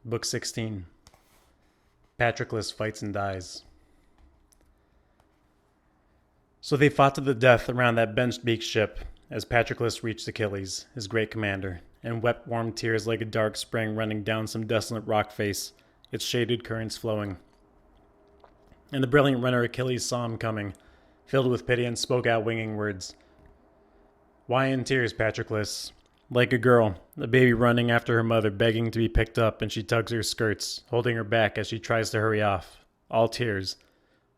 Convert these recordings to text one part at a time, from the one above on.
Book 16. Patroclus fights and dies. So they fought to the death around that bench-beaked ship as Patroclus reached Achilles, his great commander, and wept warm tears like a dark spring running down some desolate rock face, its shaded currents flowing. And the brilliant runner Achilles saw him coming, filled with pity, and spoke out winging words. Why in tears, Patroclus? Like a girl, a baby running after her mother, begging to be picked up, and she tugs her skirts, holding her back as she tries to hurry off, all tears,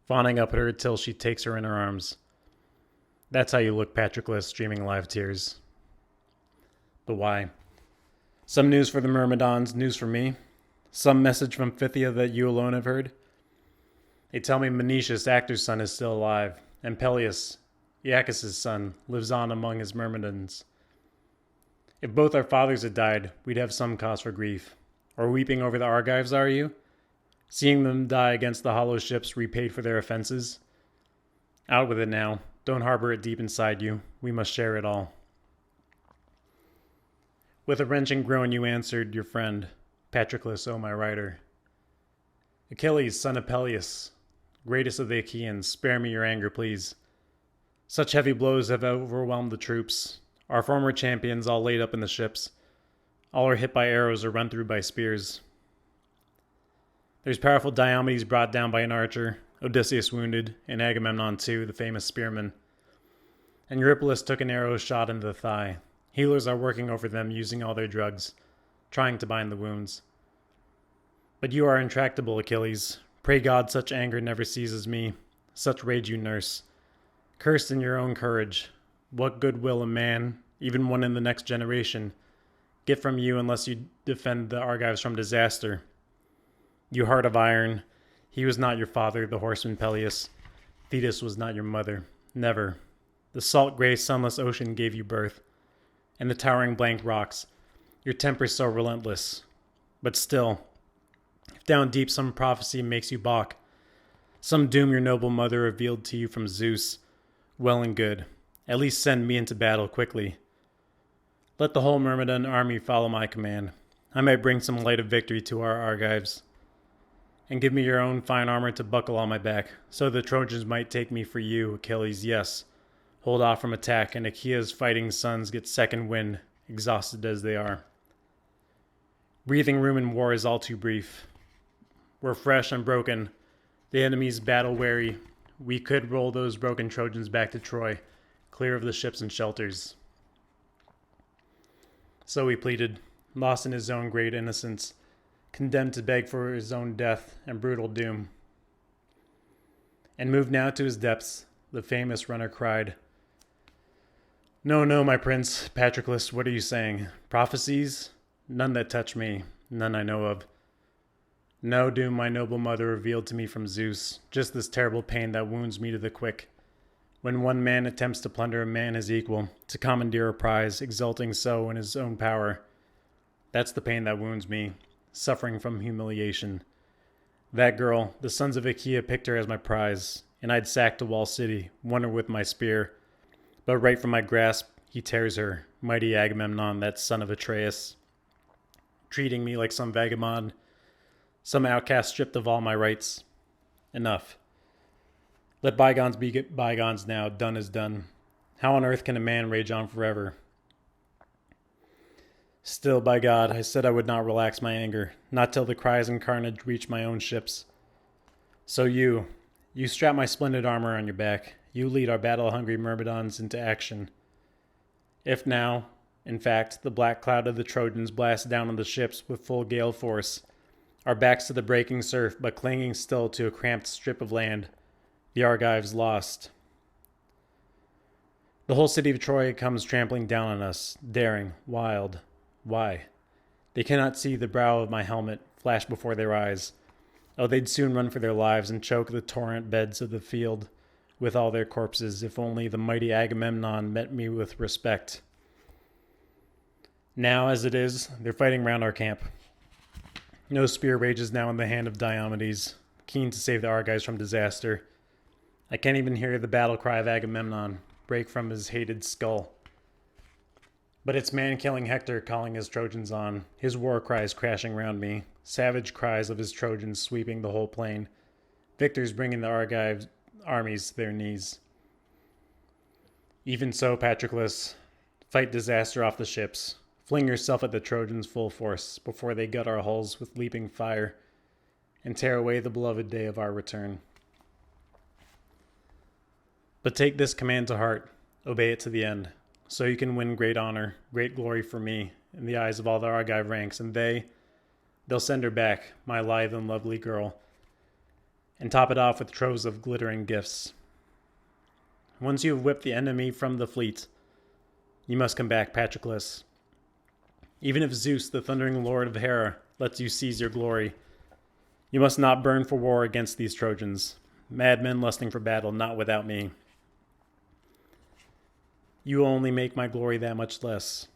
fawning up at her till she takes her in her arms. That's how you look, Patroclus, streaming live tears. But why? Some news for the Myrmidons, news for me? Some message from Phthia that you alone have heard? They tell me Menetius, Actor's son, is still alive, and Peleus, Iacchus' son, lives on among his Myrmidons. If both our fathers had died, we'd have some cause for grief. Or weeping over the Argives, are you? Seeing them die against the hollow ships repaid for their offenses? Out with it now. Don't harbor it deep inside you. We must share it all. With a wrenching groan you answered your friend, Patroclus, O my writer. Achilles, son of Peleus, greatest of the Achaeans, spare me your anger, please. Such heavy blows have overwhelmed the troops. Our former champions all laid up in the ships. All are hit by arrows or run through by spears. There's powerful Diomedes brought down by an archer, Odysseus wounded, and Agamemnon too, the famous spearman. And Eurypylus took an arrow shot into the thigh. Healers are working over them using all their drugs, trying to bind the wounds. But you are intractable, Achilles. Pray God such anger never seizes me, such rage you nurse. Cursed in your own courage. What good will a man, even one in the next generation, get from you unless you defend the Argives from disaster? You heart of iron, he was not your father, the horseman Peleus. Thetis was not your mother. Never. The salt gray sunless ocean gave you birth, and the towering blank rocks. Your temper so relentless. But still, if down deep some prophecy makes you balk, some doom your noble mother revealed to you from Zeus, well and good. At least send me into battle quickly. Let the whole Myrmidon army follow my command. I might bring some light of victory to our Argives. And give me your own fine armor to buckle on my back, so the Trojans might take me for you, Achilles, yes. Hold off from attack, and Achaea's fighting sons get second wind, exhausted as they are. Breathing room in war is all too brief. We're fresh and broken, the enemy's battle-weary. We could roll those broken Trojans back to Troy, clear of the ships and shelters. So he pleaded, lost in his own great innocence, condemned to beg for his own death and brutal doom. And moved now to his depths, the famous runner cried, No, no, my prince, Patroclus, what are you saying? Prophecies? None that touch me, none I know of. No doom my noble mother revealed to me from Zeus, just this terrible pain that wounds me to the quick. When one man attempts to plunder a man his equal, to commandeer a prize, exulting so in his own power. That's the pain that wounds me, suffering from humiliation. That girl, the sons of Achaea picked her as my prize, and I'd sacked a walled city, won her with my spear. But right from my grasp, he tears her, mighty Agamemnon, that son of Atreus, treating me like some vagabond, some outcast stripped of all my rights. Enough. Let bygones be bygones now, done is done. How on earth can a man rage on forever? Still, by God, I said I would not relax my anger, not till the cries and carnage reached my own ships. So you strap my splendid armor on your back. You lead our battle-hungry Myrmidons into action. If now, in fact, the black cloud of the Trojans blasts down on the ships with full gale force, our backs to the breaking surf, but clinging still to a cramped strip of land, the Argives lost. The whole city of Troy comes trampling down on us, daring, wild. Why? They cannot see the brow of my helmet flash before their eyes. Oh, they'd soon run for their lives and choke the torrent beds of the field with all their corpses, if only the mighty Agamemnon met me with respect. Now, as it is, they're fighting round our camp. No spear rages now in the hand of Diomedes, keen to save the Argives from disaster. I can't even hear the battle cry of Agamemnon break from his hated skull. But it's man-killing Hector calling his Trojans on, his war cries crashing round me, savage cries of his Trojans sweeping the whole plain, victors bringing the Argive armies to their knees. Even so, Patroclus, fight disaster off the ships, fling yourself at the Trojans full force before they gut our hulls with leaping fire and tear away the beloved day of our return. But take this command to heart, obey it to the end, so you can win great honor, great glory for me in the eyes of all the Argive ranks, and they'll send her back, my lithe and lovely girl, and top it off with troves of glittering gifts. Once you have whipped the enemy from the fleet, you must come back, Patroclus. Even if Zeus, the thundering lord of Hera, lets you seize your glory, you must not burn for war against these Trojans, madmen lusting for battle, not without me. You will only make my glory that much less.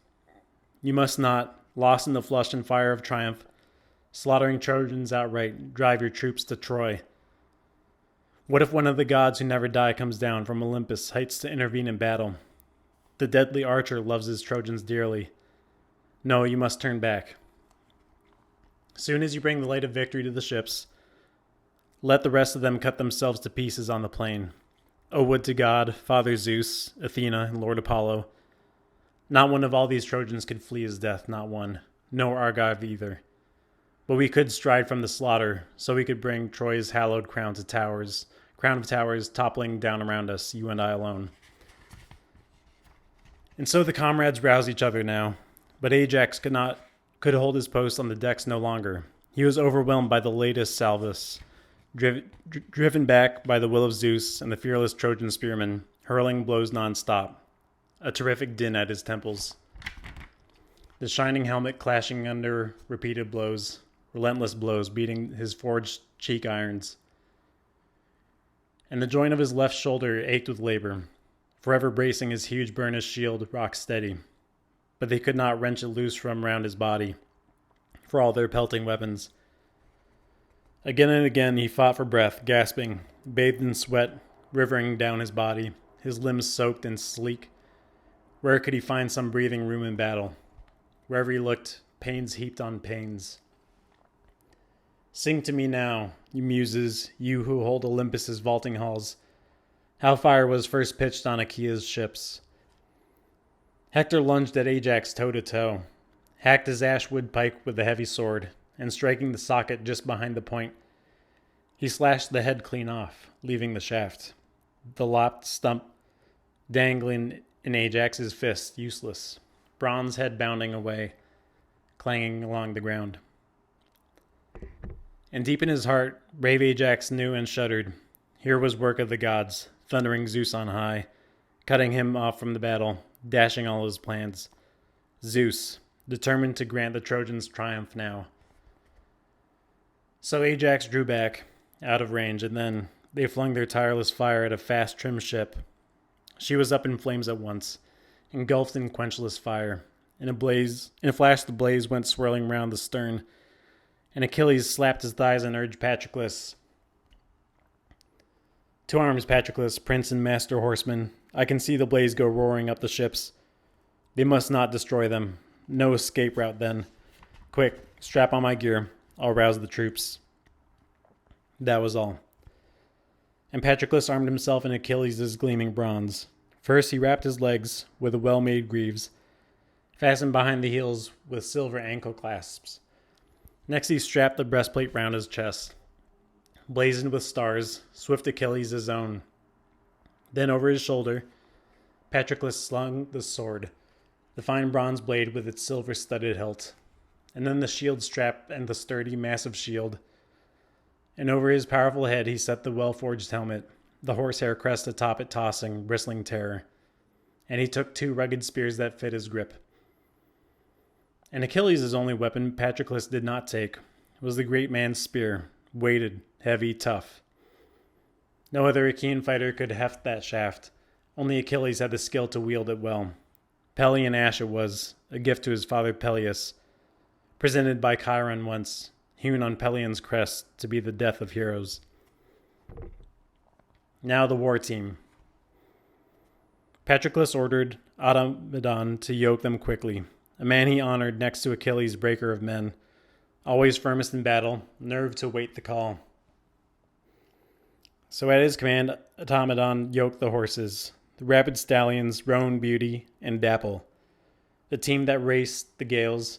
You must not, lost in the flush and fire of triumph, slaughtering Trojans outright, drive your troops to Troy. What if one of the gods who never die comes down from Olympus heights to intervene in battle? The deadly archer loves his Trojans dearly. No, you must turn back. Soon as you bring the light of victory to the ships, let the rest of them cut themselves to pieces on the plain. O would to God, Father Zeus, Athena, and Lord Apollo, not one of all these Trojans could flee his death, not one, no Argive either. But we could stride from the slaughter, so we could bring Troy's hallowed crown of towers toppling down around us, you and I alone. And so the comrades rouse each other now, but Ajax could hold his post on the decks no longer. He was overwhelmed by the latest salvus, driven back by the will of Zeus and the fearless Trojan spearmen, hurling blows non-stop, a terrific din at his temples. The shining helmet clashing under repeated blows, relentless blows beating his forged cheek irons. And the joint of his left shoulder ached with labor, forever bracing his huge burnished shield rock steady. But they could not wrench it loose from round his body, for all their pelting weapons. Again and again he fought for breath, gasping, bathed in sweat, rivering down his body, his limbs soaked and sleek. Where could he find some breathing room in battle? Wherever he looked, pains heaped on pains. Sing to me now, you muses, you who hold Olympus's vaulting halls, how fire was first pitched on Achaea's ships. Hector lunged at Ajax toe-to-toe, hacked his ashwood pike with the heavy sword, and striking the socket just behind the point, he slashed the head clean off, leaving the shaft, the lopped stump dangling in Ajax's fist, useless, bronze head bounding away, clanging along the ground. And deep in his heart, brave Ajax knew and shuddered. Here was work of the gods, thundering Zeus on high, cutting him off from the battle, dashing all his plans. Zeus, determined to grant the Trojans triumph now. So Ajax drew back, out of range, and then they flung their tireless fire at a fast trim ship. She was up in flames at once, engulfed in quenchless fire. In a flash the blaze went swirling round the stern, and Achilles slapped his thighs and urged Patroclus. To arms, Patroclus, prince and master horseman. I can see the blaze go roaring up the ships. They must not destroy them. No escape route then. Quick, strap on my gear. I'll rouse the troops. That was all. And Patroclus armed himself in Achilles' gleaming bronze. First he wrapped his legs with a well-made greaves, fastened behind the heels with silver ankle clasps. Next he strapped the breastplate round his chest, blazoned with stars, swift Achilles' own. Then over his shoulder, Patroclus slung the sword, the fine bronze blade with its silver-studded hilt, and then the shield strap and the sturdy, massive shield. And over his powerful head he set the well-forged helmet, the horsehair crest atop it tossing, bristling terror. And he took 2 rugged spears that fit his grip. And Achilles' only weapon Patroclus did not take was the great man's spear, weighted, heavy, tough. No other Achaean fighter could heft that shaft. Only Achilles had the skill to wield it well. Pelian ash it was, a gift to his father Peleus, presented by Chiron once, hewn on Pelian's crest to be the death of heroes. Now the war team. Patroclus ordered Automedon to yoke them quickly, a man he honored next to Achilles, breaker of men, always firmest in battle, nerve to wait the call. So at his command, Automedon yoked the horses, the rapid stallions, Roan, Beauty, and Dapple, the team that raced the gales,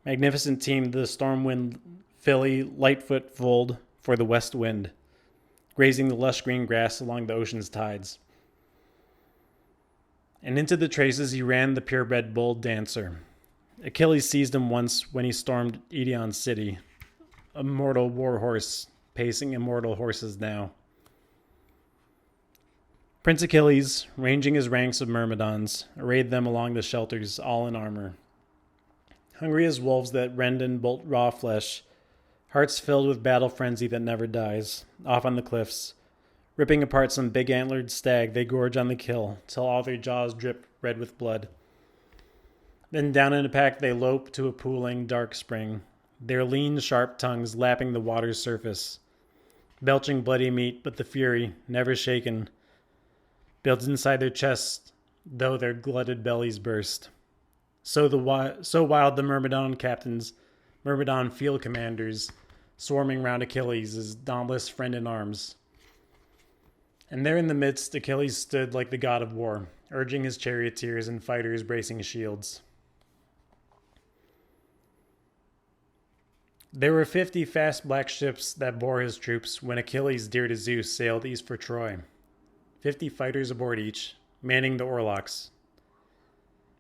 magnificent team the storm-wind filly Lightfoot foaled for the west wind, grazing the lush green grass along the ocean's tides. And into the traces he ran the purebred bold dancer. Achilles seized him once when he stormed Edion's city, a mortal war horse, pacing immortal horses now. Prince Achilles, ranging his ranks of Myrmidons, arrayed them along the shelters, all in armor. Hungry as wolves that rend and bolt raw flesh, hearts filled with battle frenzy that never dies, off on the cliffs, ripping apart some big antlered stag, they gorge on the kill, till all their jaws drip red with blood. Then down in a pack they lope to a pooling, dark spring, their lean, sharp tongues lapping the water's surface, belching bloody meat, but the fury, never shaken, builds inside their chests, though their glutted bellies burst. So wild the Myrmidon captains, Myrmidon field commanders, swarming round Achilles, his dauntless friend in arms. And there in the midst Achilles stood like the god of war, urging his charioteers and fighters bracing shields. There were 50 fast black ships that bore his troops when Achilles, dear to Zeus, sailed east for Troy. 50 fighters aboard each, manning the oarlocks.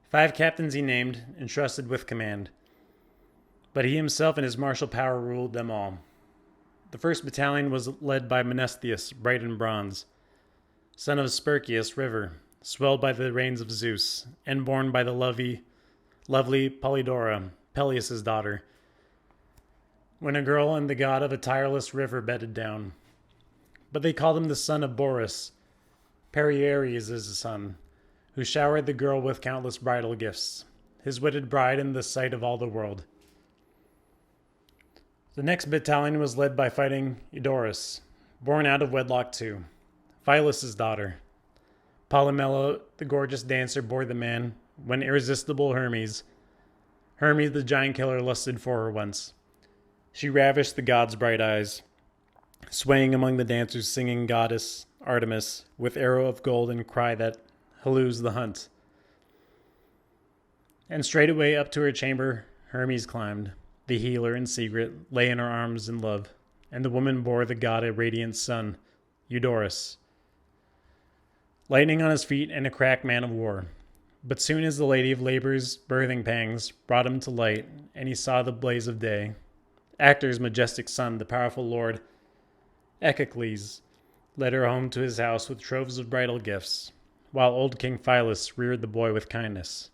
5 captains he named, entrusted with command. But he himself in his martial power ruled them all. The first battalion was led by Menestheus, bright in bronze, son of Spercheius river, swelled by the rains of Zeus, and born by the lovely Polydora, Peleus' daughter, when a girl and the god of a tireless river bedded down. But they called him the son of Boreas, Perieres' son, who showered the girl with countless bridal gifts, his wedded bride in the sight of all the world. The next battalion was led by fighting Eudorus, born out of wedlock too, Phylos' daughter. Polymela, the gorgeous dancer, bore the man, when irresistible Hermes the giant killer, lusted for her once. She ravished the god's bright eyes, swaying among the dancers, singing goddess Artemis, with arrow of gold and cry that halloos the hunt. And straightway up to her chamber Hermes climbed, the healer in secret, lay in her arms in love, and the woman bore the god a radiant son, Eudorus, lightning on his feet and a crack man of war. But soon as the lady of labor's birthing pangs brought him to light, and he saw the blaze of day, Actor's majestic son, the powerful lord Echecles, led her home to his house with troves of bridal gifts, while old King Phylos reared the boy with kindness,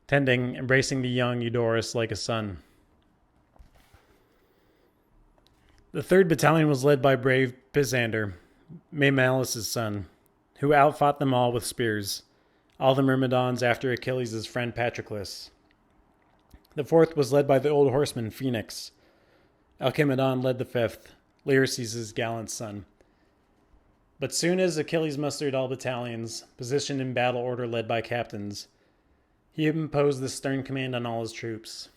tending, embracing the young Eudorus like a son. The third battalion was led by brave Pisander, Mamalus' son, who outfought them all with spears, all the Myrmidons after Achilles' friend Patroclus. The fourth was led by the old horseman Phoenix. Alcimedon led the fifth, Laerces' gallant son. But soon as Achilles mustered all battalions, positioned in battle order led by captains, he imposed this stern command on all his troops.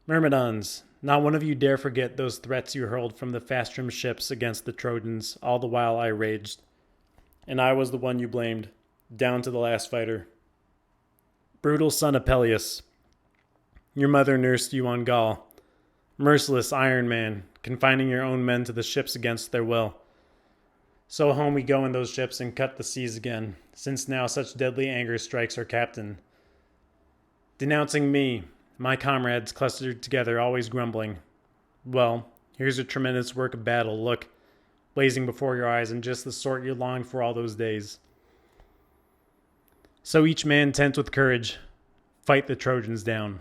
Myrmidons, not one of you dare forget those threats you hurled from the fast-trimmed ships against the Trojans, all the while I raged. And I was the one you blamed, down to the last fighter. Brutal son of Peleus, your mother nursed you on Gaul. Merciless Iron Man, confining your own men to the ships against their will. So home we go in those ships and cut the seas again, since now such deadly anger strikes our captain. Denouncing me, my comrades clustered together, always grumbling. Well, here's a tremendous work of battle, look, blazing before your eyes, and just the sort you longed for all those days. So each man tense with courage, fight the Trojans down.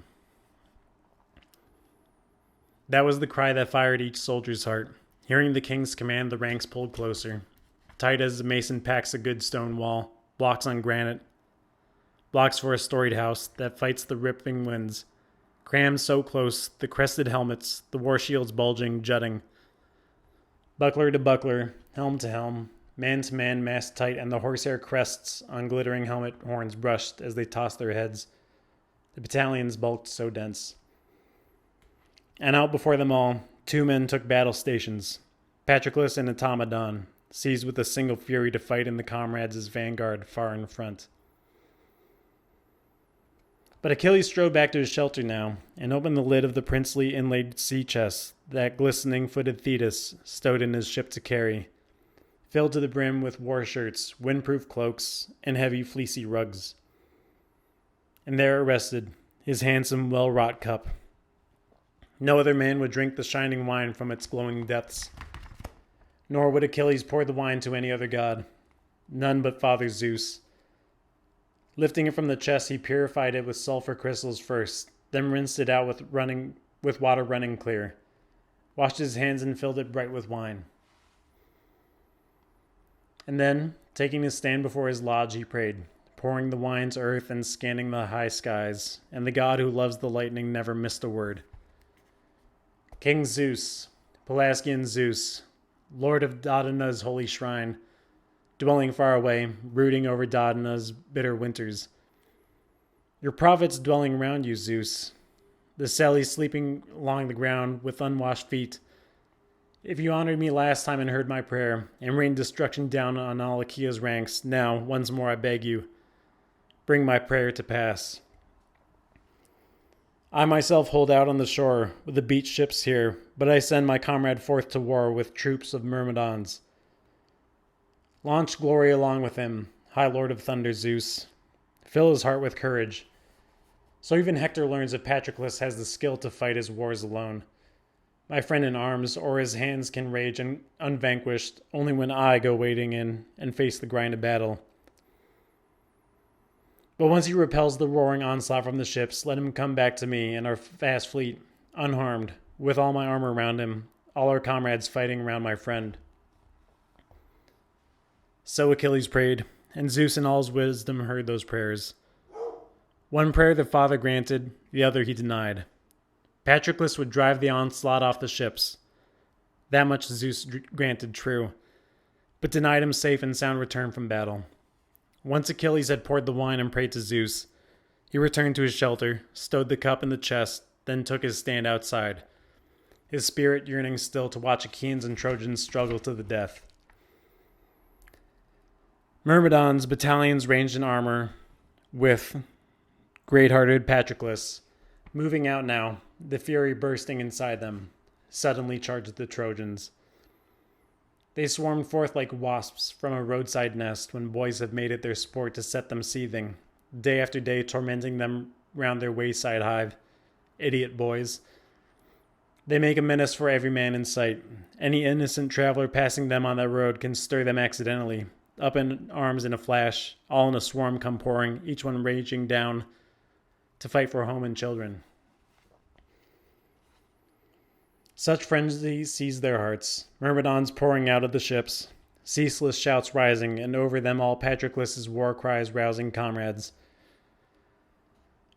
That was the cry that fired each soldier's heart. Hearing the king's command, the ranks pulled closer, tight as a mason packs a good stone wall, blocks on granite, blocks for a storied house that fights the ripping winds, crammed so close, the crested helmets, the war shields bulging, jutting. Buckler to buckler, helm to helm, man-to-man, mast tight, and the horsehair crests on glittering helmet horns brushed as they tossed their heads. The battalions bulked so dense. And out before them all, 2 men took battle stations, Patroclus and Myrmidon, seized with a single fury to fight in the comrades' vanguard far in front. But Achilles strode back to his shelter now, and opened the lid of the princely inlaid sea chest that glistening-footed Thetis stowed in his ship to carry, filled to the brim with war shirts, windproof cloaks, and heavy fleecy rugs. And there it rested, his handsome, well-wrought cup. No other man would drink the shining wine from its glowing depths, nor would Achilles pour the wine to any other god, none but Father Zeus. Lifting it from the chest, he purified it with sulfur crystals first, then rinsed it out with water running clear, washed his hands and filled it bright with wine. And then, taking his stand before his lodge, he prayed, pouring the wine to earth and scanning the high skies, and the god who loves the lightning never missed a word. King Zeus, Pelasgian Zeus, Lord of Dodina's holy shrine, dwelling far away, brooding over Dodina's bitter winters. Your prophets dwelling round you, Zeus, the Sally sleeping along the ground with unwashed feet. If you honored me last time and heard my prayer, and rained destruction down on all Achaea's ranks, now, once more I beg you, bring my prayer to pass. I myself hold out on the shore with the beached ships here, but I send my comrade forth to war with troops of Myrmidons. Launch glory along with him, high lord of thunder Zeus. Fill his heart with courage. So even Hector learns that Patroclus has the skill to fight his wars alone. My friend in arms, or his hands can rage unvanquished only when I go wading in and face the grind of battle. But once he repels the roaring onslaught from the ships, let him come back to me and our vast fleet, unharmed, with all my armor around him, all our comrades fighting around my friend. So Achilles prayed, and Zeus in all his wisdom heard those prayers. One prayer the Father granted, the other he denied. Patroclus would drive the onslaught off the ships. That much Zeus granted true, but denied him safe and sound return from battle. Once Achilles had poured the wine and prayed to Zeus, he returned to his shelter, stowed the cup in the chest, then took his stand outside, his spirit yearning still to watch Achaeans and Trojans struggle to the death. Myrmidon's battalions ranged in armor with great-hearted Patroclus, moving out now, the fury bursting inside them, suddenly charged the Trojans. They swarmed forth like wasps from a roadside nest when boys have made it their sport to set them seething, day after day tormenting them round their wayside hive. Idiot boys. They make a menace for every man in sight. Any innocent traveler passing them on that road can stir them accidentally. Up in arms in a flash, all in a swarm come pouring, each one raging down to fight for home and children. Such frenzy seized their hearts, Myrmidons pouring out of the ships, ceaseless shouts rising, and over them all Patroclus' war cries rousing comrades.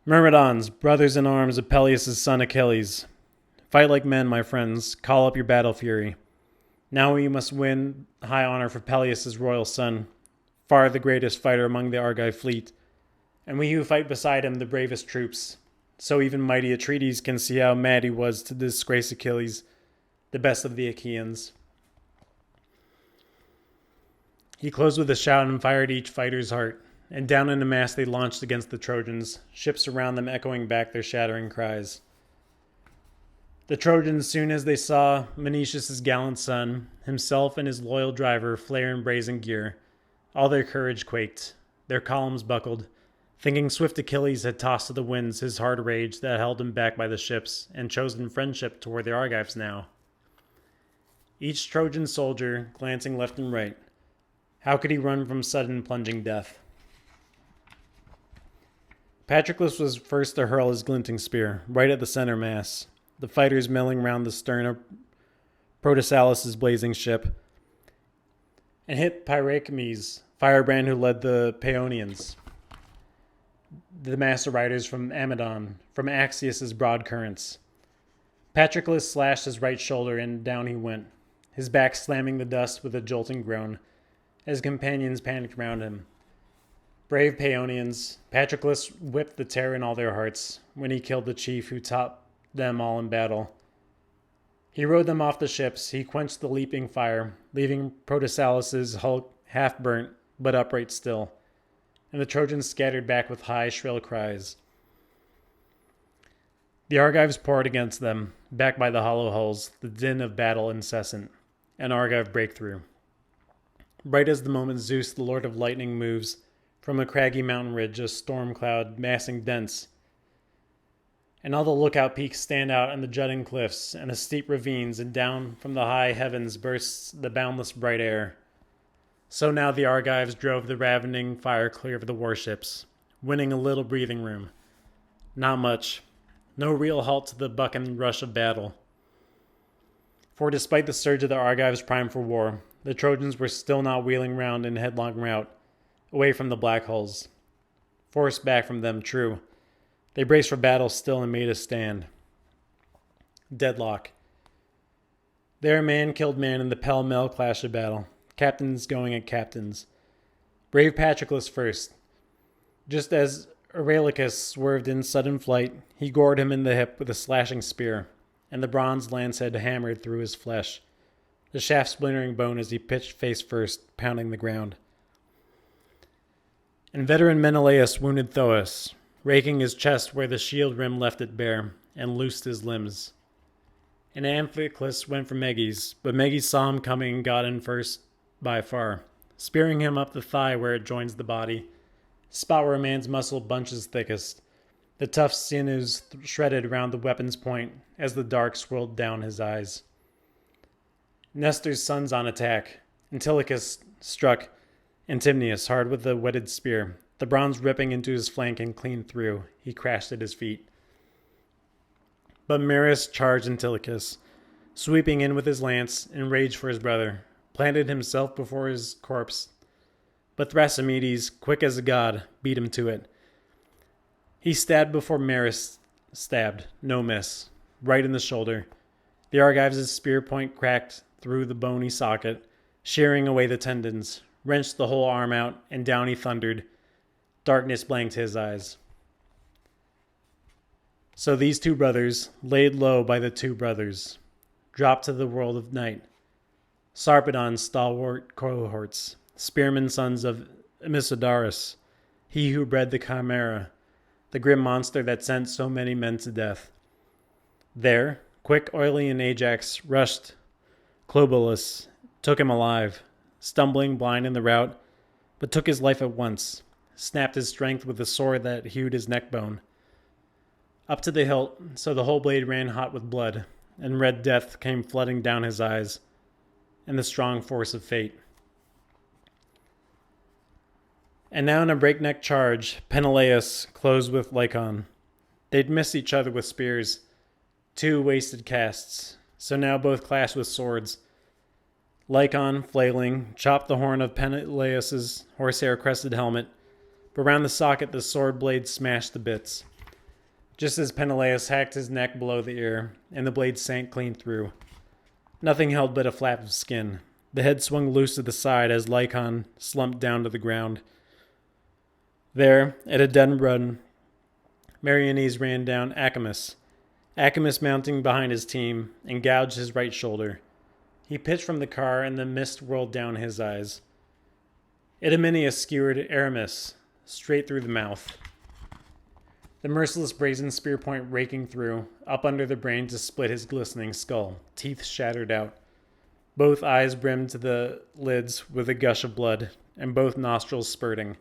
Myrmidons, brothers in arms of Peleus' son Achilles, fight like men, my friends, call up your battle fury. Now we must win high honor for Peleus' royal son, far the greatest fighter among the Argive fleet, and we who fight beside him the bravest troops. So even mighty Atreides can see how mad he was to disgrace Achilles, the best of the Achaeans. He closed with a shout and fired each fighter's heart, and down in a mass they launched against the Trojans, ships around them echoing back their shattering cries. The Trojans, soon as they saw Menoetius' gallant son, himself and his loyal driver flare in brazen gear, all their courage quaked, their columns buckled, thinking swift Achilles had tossed to the winds his hard rage that held him back by the ships and chosen friendship toward the Argives now. Each Trojan soldier glancing left and right, how could he run from sudden plunging death? Patroclus was first to hurl his glinting spear, right at the center mass, the fighters milling round the stern of Protesilaus' blazing ship, and hit Pyraechmes, firebrand who led the Paeonians, the master riders from Amydon, from Axius' broad currents. Patroclus slashed his right shoulder and down he went, his back slamming the dust with a jolting groan, His companions panicked around him. Brave Paeonians, Patroclus whipped the terror in all their hearts when he killed the chief who topped them all in battle. He rode them off the ships, he quenched the leaping fire, leaving Protesilaus' hulk half burnt, but upright still, and the Trojans scattered back with high, shrill cries. The Argives poured against them, backed by the hollow hulls, the din of battle incessant, an Argive breakthrough. Bright as the moment Zeus, the lord of lightning, moves from a craggy mountain ridge, a storm cloud massing dense, and all the lookout peaks stand out in the jutting cliffs and the steep ravines, and down from the high heavens bursts the boundless bright air. So now the Argives drove the ravening fire clear of the warships, winning a little breathing room. Not much. No real halt to the buck and rush of battle. For despite the surge of the Argives primed for war, the Trojans were still not wheeling round in headlong rout, away from the black hulls. Forced back from them, true. They braced for battle still and made a stand. Deadlock. There man killed man in the pell-mell clash of battle, captains going at captains. Brave Patroclus first. Just as Eurylochus swerved in sudden flight, he gored him in the hip with a slashing spear, and the bronze lance head hammered through his flesh, the shaft splintering bone as he pitched face first, pounding the ground. And veteran Menelaus wounded Thoas, raking his chest where the shield rim left it bare, and loosed his limbs. And Amphiclus went for Meges, but Meges saw him coming and got in first by far, spearing him up the thigh where it joins the body, spot where a man's muscle bunches thickest, the tough sinews shredded around the weapon's point as the dark swirled down his eyes. Nestor's sons on attack. Antilochus struck Antimnius hard with the whetted spear, the bronze ripping into his flank and clean through. He crashed at his feet. But Marius charged Antilochus, sweeping in with his lance in rage for his brother, planted himself before his corpse. But Thrasymedes, quick as a god, beat him to it. He stabbed before Marius stabbed, no miss, right in the shoulder. The Argives' spear point cracked through the bony socket, shearing away the tendons, wrenched the whole arm out, and down he thundered. Darkness blanked his eyes. So these two brothers, laid low by the two brothers, dropped to the world of night. Sarpedon's stalwart cohorts, spearmen sons of Amisodarus, he who bred the Chimera, the grim monster that sent so many men to death. There, quick Oilean Ajax rushed Clobalus, took him alive, stumbling blind in the rout, but took his life at once, snapped his strength with the sword that hewed his neck bone. Up to the hilt, so the whole blade ran hot with blood, and red death came flooding down his eyes, and the strong force of fate. And now in a breakneck charge, Peneleus closed with Lycon. They'd missed each other with spears, two wasted casts, so now both clashed with swords. Lycon, flailing, chopped the horn of Peneleus's horsehair-crested helmet, but round the socket the sword blade smashed to bits, just as Peneleus hacked his neck below the ear, and the blade sank clean through. Nothing held but a flap of skin. The head swung loose to the side as Lycon slumped down to the ground. There, at a dead run, Meriones ran down Acamas mounting behind his team, and gouged his right shoulder. He pitched from the car, and the mist whirled down his eyes. Idomeneus skewered Aramis straight through the mouth, the merciless brazen spear point raking through, up under the brain to split his glistening skull, teeth shattered out. Both eyes brimmed to the lids with a gush of blood, and both nostrils spurting,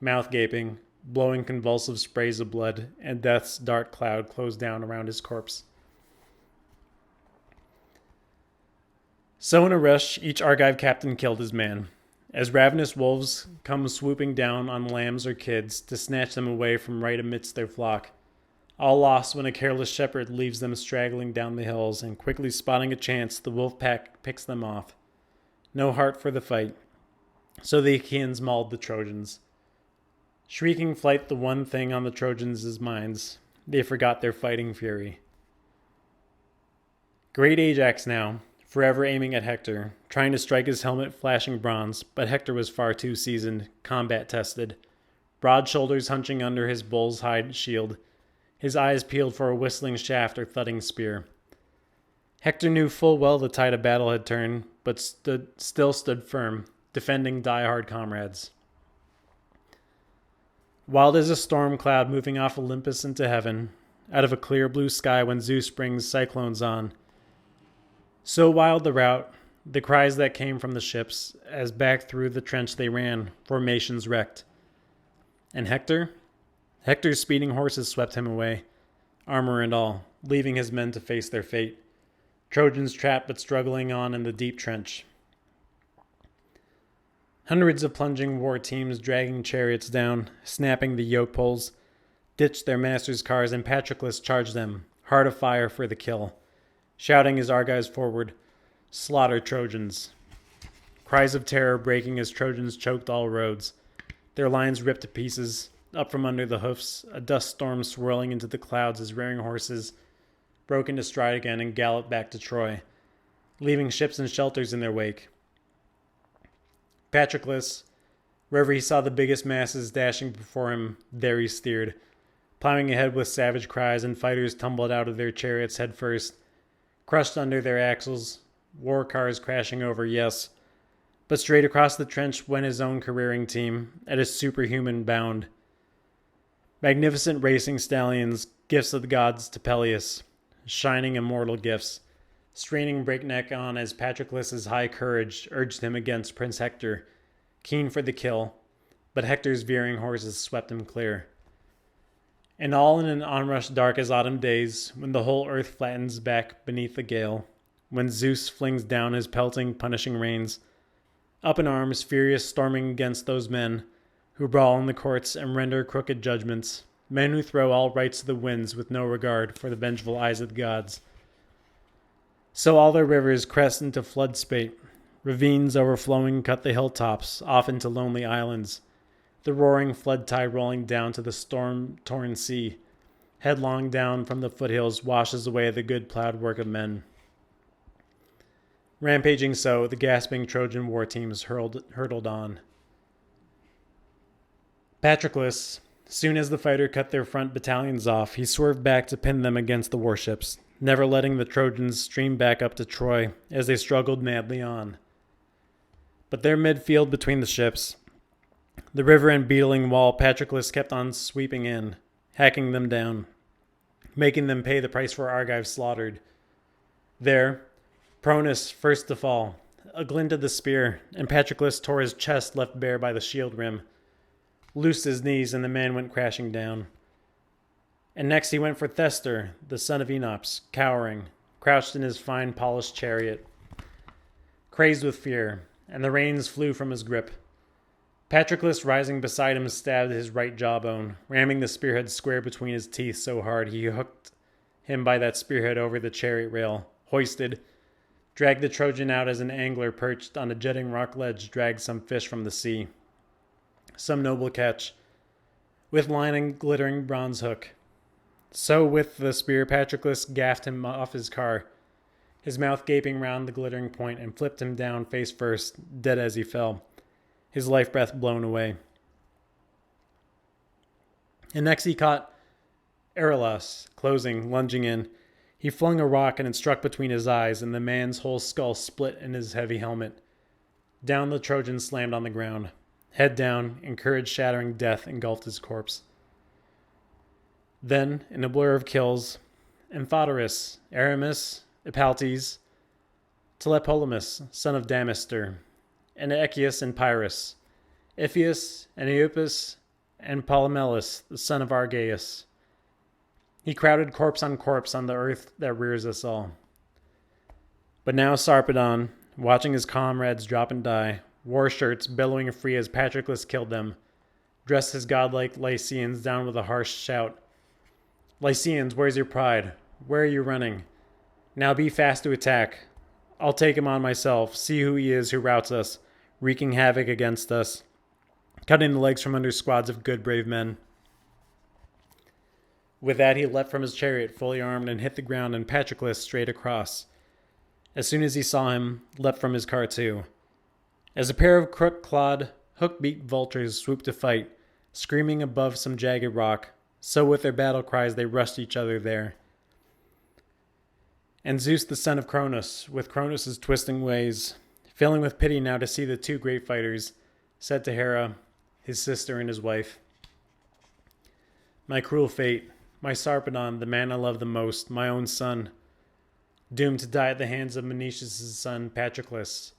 mouth gaping, blowing convulsive sprays of blood, and death's dark cloud closed down around his corpse. So in a rush, each Argive captain killed his man, as ravenous wolves come swooping down on lambs or kids to snatch them away from right amidst their flock, all lost when a careless shepherd leaves them straggling down the hills, and quickly spotting a chance, the wolf pack picks them off. No heart for the fight. So the Achaeans mauled the Trojans. Shrieking flight the one thing on the Trojans' minds. They forgot their fighting fury. Great Ajax now, forever aiming at Hector, trying to strike his helmet flashing bronze, but Hector was far too seasoned, combat-tested. Broad shoulders hunching under his bull's hide shield, his eyes peeled for a whistling shaft or thudding spear. Hector knew full well the tide of battle had turned, but still stood firm, defending die-hard comrades. Wild as a storm cloud moving off Olympus into heaven, out of a clear blue sky when Zeus brings cyclones on. So wild the rout, the cries that came from the ships, as back through the trench they ran, formations wrecked. And Hector? Hector's speeding horses swept him away, armor and all, leaving his men to face their fate. Trojans trapped but struggling on in the deep trench. Hundreds of plunging war teams dragging chariots down, snapping the yoke poles, ditched their masters' cars, and Patroclus charged them, heart afire for the kill, shouting his Argives forward, "Slaughter Trojans." Cries of terror breaking as Trojans choked all roads, their lines ripped to pieces, up from under the hoofs, a dust storm swirling into the clouds as rearing horses broke into stride again and galloped back to Troy, leaving ships and shelters in their wake. Patroclus, wherever he saw the biggest masses dashing before him, there he steered, plowing ahead with savage cries, and fighters tumbled out of their chariots head first, crushed under their axles, war cars crashing over, yes, but straight across the trench went his own careering team, at a superhuman bound. Magnificent racing stallions, gifts of the gods to Peleus, shining immortal gifts, straining breakneck on as Patroclus' high courage urged him against Prince Hector, keen for the kill, but Hector's veering horses swept him clear. And all in an onrush dark as autumn days, when the whole earth flattens back beneath the gale, when Zeus flings down his pelting, punishing rains, up in arms, furious, storming against those men who brawl in the courts and render crooked judgments, men who throw all rights to the winds with no regard for the vengeful eyes of the gods. So all their rivers crest into flood spate, ravines overflowing cut the hilltops off into lonely islands, the roaring flood tide rolling down to the storm-torn sea, headlong down from the foothills washes away the good plowed work of men. Rampaging so, the gasping Trojan war teams hurtled on. Patroclus, soon as the fighter cut their front battalions off, he swerved back to pin them against the warships, never letting the Trojans stream back up to Troy as they struggled madly on. But there midfield between the ships, the river and beetling wall, Patroclus kept on sweeping in, hacking them down, making them pay the price for Argives slaughtered. There, Pronus first to fall, a glint of the spear, and Patroclus tore his chest left bare by the shield rim, loosed his knees, and the man went crashing down. And next he went for Thestor, the son of Enops, cowering, crouched in his fine polished chariot, crazed with fear, and the reins flew from his grip. Patroclus, rising beside him, stabbed his right jawbone, ramming the spearhead square between his teeth so hard he hooked him by that spearhead over the chariot rail, hoisted, dragged the Trojan out as an angler perched on a jutting rock ledge drags some fish from the sea. Some noble catch, with line and glittering bronze hook. So with the spear Patroclus gaffed him off his car, his mouth gaping round the glittering point, and flipped him down face first, dead as he fell, his life breath blown away. And next he caught Euryalus, closing, lunging in. He flung a rock and it struck between his eyes, and the man's whole skull split in his heavy helmet. Down the Trojan slammed on the ground. Head down, and courage-shattering death engulfed his corpse. Then, in a blur of kills, Amphoterus, Aramis, Epaltes, Tlepolemus, son of Damaster, and Echius and Pyrrhus, Iphias and Eupus, and Polymelus, the son of Argaeus. He crowded corpse on the earth that rears us all. But now Sarpedon, watching his comrades drop and die, war shirts billowing free as Patroclus killed them, dressed his godlike Lycians down with a harsh shout. Lycians, where's your pride? Where are you running? Now be fast to attack. I'll take him on myself, see who he is who routs us, wreaking havoc against us, cutting the legs from under squads of good brave men. With that he leapt from his chariot fully armed and hit the ground, and Patroclus straight across. as soon as he saw him, leapt from his car too. As a pair of crook-clawed, hook-beaked vultures swooped to fight, screaming above some jagged rock, so with their battle cries they rushed each other there. And Zeus the son of Cronus, with Cronus's twisting ways, filling with pity now to see the two great fighters, said to Hera, his sister and his wife, "My cruel fate, my Sarpedon, the man I love the most, my own son, doomed to die at the hands of Menoetius' son Patroclus.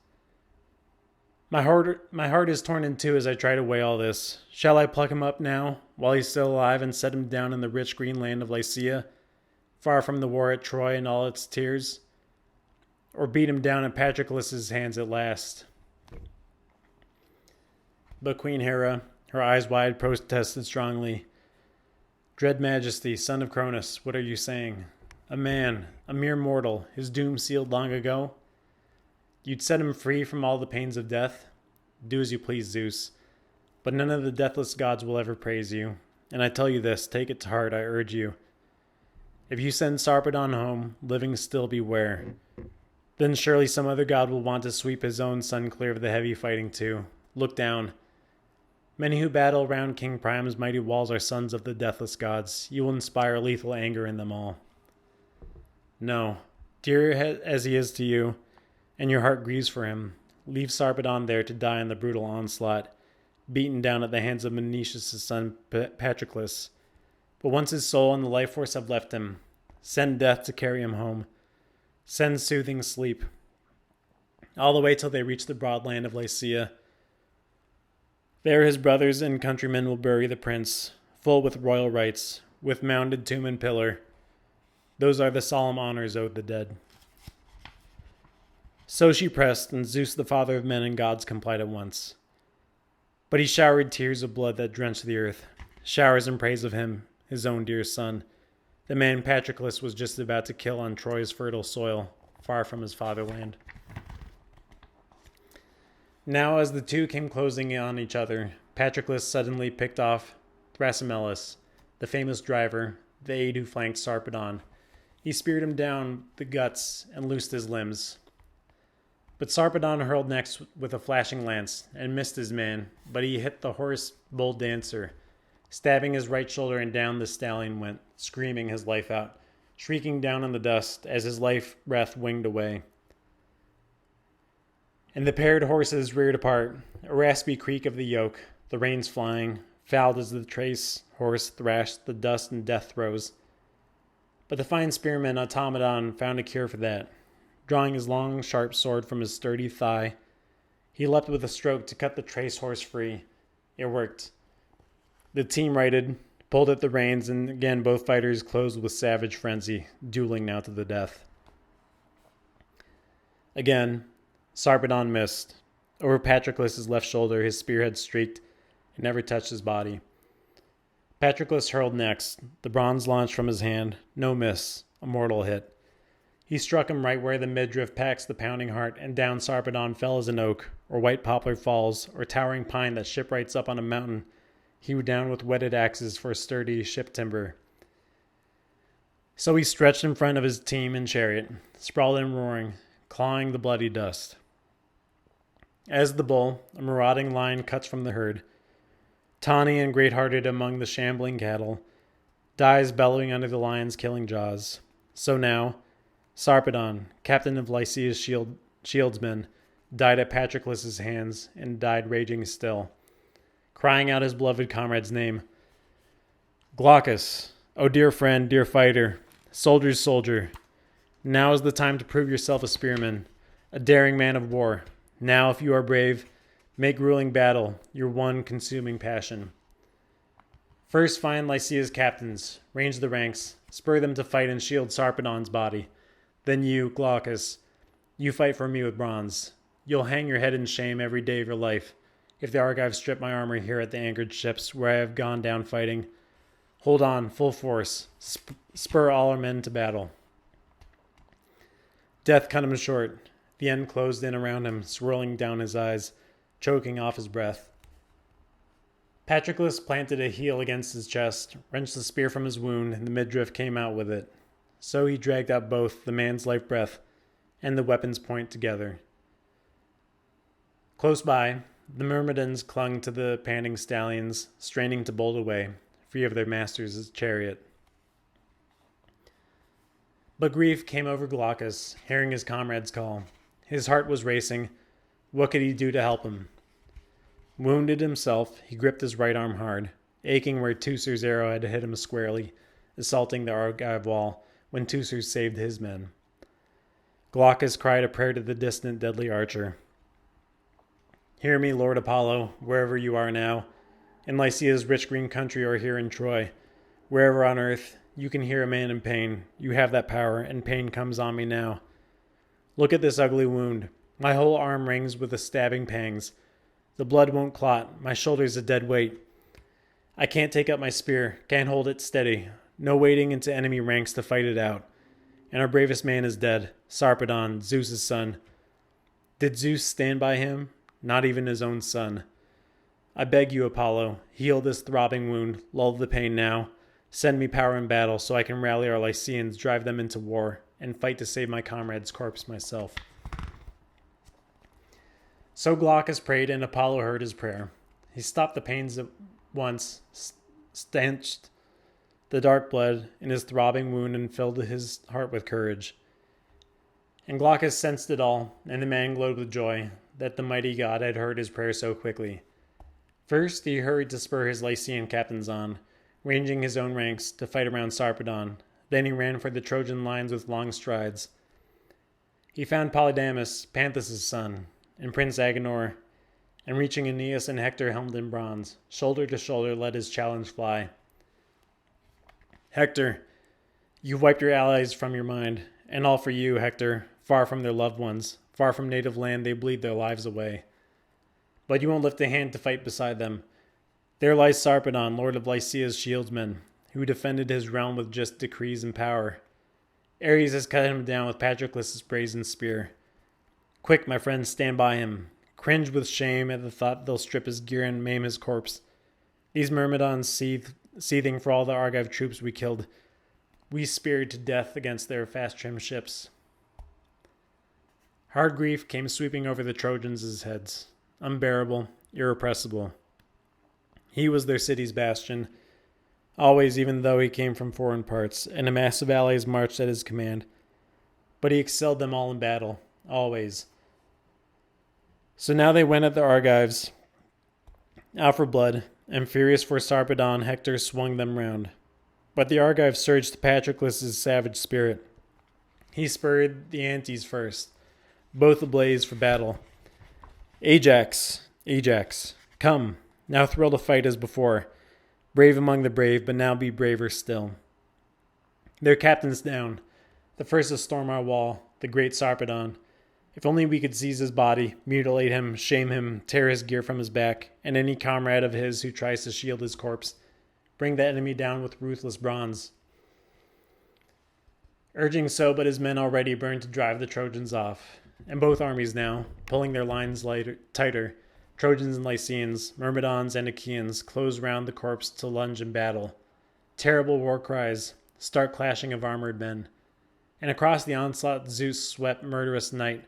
My heart is torn in two as I try to weigh all this. Shall I pluck him up now, while he's still alive, and set him down in the rich green land of Lycia, far from the war at Troy and all its tears? Or beat him down at Patroclus' hands at last?" But Queen Hera, her eyes wide, protested strongly. "Dread Majesty, son of Cronus, what are you saying? A man, a mere mortal, his doom sealed long ago? You'd set him free from all the pains of death? Do as you please, Zeus. But none of the deathless gods will ever praise you. And I tell you this, take it to heart, I urge you. If you send Sarpedon home, living still beware. Then surely some other god will want to sweep his own son clear of the heavy fighting too. Look down. Many who battle round King Priam's mighty walls are sons of the deathless gods. You will inspire lethal anger in them all. No, dear as he is to you, and your heart grieves for him, leave Sarpedon there to die in the brutal onslaught, beaten down at the hands of Menoetius' son Patroclus. But once his soul and the life force have left him, send death to carry him home. Send soothing sleep, all the way till they reach the broad land of Lycia. There his brothers and countrymen will bury the prince, full with royal rites, with mounded tomb and pillar. Those are the solemn honors owed the dead." So she pressed, and Zeus the father of men and gods complied at once. But he showered tears of blood that drenched the earth, showers in praise of him, his own dear son, the man Patroclus was just about to kill on Troy's fertile soil, far from his fatherland. Now as the two came closing in on each other, Patroclus suddenly picked off Thrasymeles, the famous driver, the aide who flanked Sarpedon. He speared him down the guts and loosed his limbs. But Sarpedon hurled next with a flashing lance and missed his man, but he hit the horse-bull dancer, stabbing his right shoulder, and down the stallion went, screaming his life out, shrieking down in the dust as his life breath winged away. And the paired horses reared apart, a raspy creak of the yoke, the reins flying, fouled as the trace horse thrashed the dust and death throes. But the fine spearman Automedon found a cure for that. Drawing his long, sharp sword from his sturdy thigh, he leapt with a stroke to cut the trace horse free. It worked. The team righted, pulled at the reins, and again both fighters closed with savage frenzy, dueling now to the death. Again, Sarpedon missed. Over Patroclus' left shoulder, his spearhead streaked. It never touched his body. Patroclus hurled next. The bronze launched from his hand. No miss. A mortal hit. He struck him right where the midriff packs the pounding heart, and down Sarpedon fell as an oak, or white poplar falls, or towering pine that shipwrights up on a mountain, hewed down with whetted axes for sturdy ship timber. So he stretched in front of his team and chariot, sprawled and roaring, clawing the bloody dust. As the bull, a marauding lion cuts from the herd, tawny and great-hearted among the shambling cattle, dies bellowing under the lion's killing jaws. So now, Sarpedon, captain of Lycia's shieldsmen, died at Patroclus' hands and died raging still, crying out his beloved comrade's name. "Glaucus, O dear friend, dear fighter, soldier's soldier, now is the time to prove yourself a spearman, a daring man of war. Now, if you are brave, make grueling battle your one consuming passion. First find Lycia's captains, range the ranks, spur them to fight and shield Sarpedon's body. Then you, Glaucus, you fight for me with bronze. You'll hang your head in shame every day of your life, if the Argives strip my armor here at the anchored ships where I have gone down fighting. Hold on, full force, spur all our men to battle." Death cut him short. The end closed in around him, swirling down his eyes, choking off his breath. Patroclus planted a heel against his chest, wrenched the spear from his wound, and the midriff came out with it. So he dragged out both the man's life breath and the weapons point together. Close by, the Myrmidons clung to the panting stallions, straining to bolt away, free of their master's chariot. But grief came over Glaucus, hearing his comrades call. His heart was racing. What could he do to help him? Wounded himself, he gripped his right arm hard, aching where Teucer's arrow had hit him squarely, assaulting the Argive wall when Teucer saved his men. Glaucus cried a prayer to the distant deadly archer. Hear me, Lord Apollo, wherever you are now, in Lycia's rich green country or here in Troy. Wherever on earth you can hear a man in pain, you have that power, and pain comes on me now. Look at this ugly wound. My whole arm rings with the stabbing pangs. The blood won't clot. My shoulder's a dead weight. I can't take up my spear, can't hold it steady. No wading into enemy ranks to fight it out. And our bravest man is dead, Sarpedon, Zeus' son. Did Zeus stand by him? Not even his own son. I beg you, Apollo, heal this throbbing wound, lull the pain now. Send me power in battle so I can rally our Lycians, drive them into war, and fight to save my comrade's corpse myself. So Glaucus prayed, and Apollo heard his prayer. He stopped the pains at once, stanched the dark blood in his throbbing wound, and filled his heart with courage. And Glaucus sensed it all, and the man glowed with joy that the mighty god had heard his prayer so quickly. First he hurried to spur his Lycian captains on, ranging his own ranks to fight around Sarpedon. Then he ran for the Trojan lines with long strides. He found Polydamas, Panthus' son, and Prince Agenor, and reaching Aeneas and Hector helmed in bronze, shoulder to shoulder let his challenge fly. Hector, you've wiped your allies from your mind, and all for you, Hector, far from their loved ones, far from native land they bleed their lives away. But you won't lift a hand to fight beside them. There lies Sarpedon, lord of Lycia's shieldsmen, who defended his realm with just decrees and power. Ares has cut him down with Patroclus' brazen spear. Quick, my friends, stand by him. Cringe with shame at the thought they'll strip his gear and maim his corpse. These Myrmidons seething for all the Argive troops we killed. We speared to death against their fast-trimmed ships. Hard grief came sweeping over the Trojans' heads, unbearable, irrepressible. He was their city's bastion, always, even though he came from foreign parts, and a mass of allies marched at his command. But he excelled them all in battle, always. So now they went at the Argives, out for blood, and furious for Sarpedon, Hector swung them round. But the Argives surged to Patroclus' savage spirit. He spurred the Antes first, both ablaze for battle. Ajax, Ajax, come, now thrill to fight as before. Brave among the brave, but now be braver still. Their captain's down, the first to storm our wall, the great Sarpedon. If only we could seize his body, mutilate him, shame him, tear his gear from his back, and any comrade of his who tries to shield his corpse, bring the enemy down with ruthless bronze. Urging so, but his men already burned to drive the Trojans off, and both armies now, pulling their lines tighter, Trojans and Lycians, Myrmidons and Achaeans close round the corpse to lunge in battle. Terrible war cries, stark clashing of armored men. And across the onslaught Zeus swept murderous night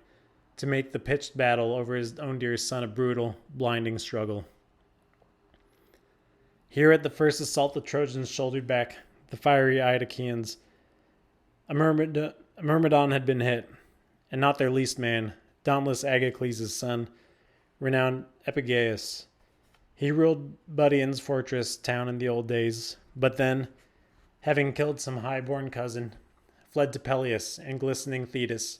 to make the pitched battle over his own dear son a brutal, blinding struggle. Here at the first assault the Trojans shouldered back the fiery-eyed Achaeans. A Myrmidon had been hit, and not their least man, dauntless Agacles' son, renowned Epigeius. He ruled Budion's fortress town in the old days, but then, having killed some high-born cousin, fled to Peleus and glistening Thetis,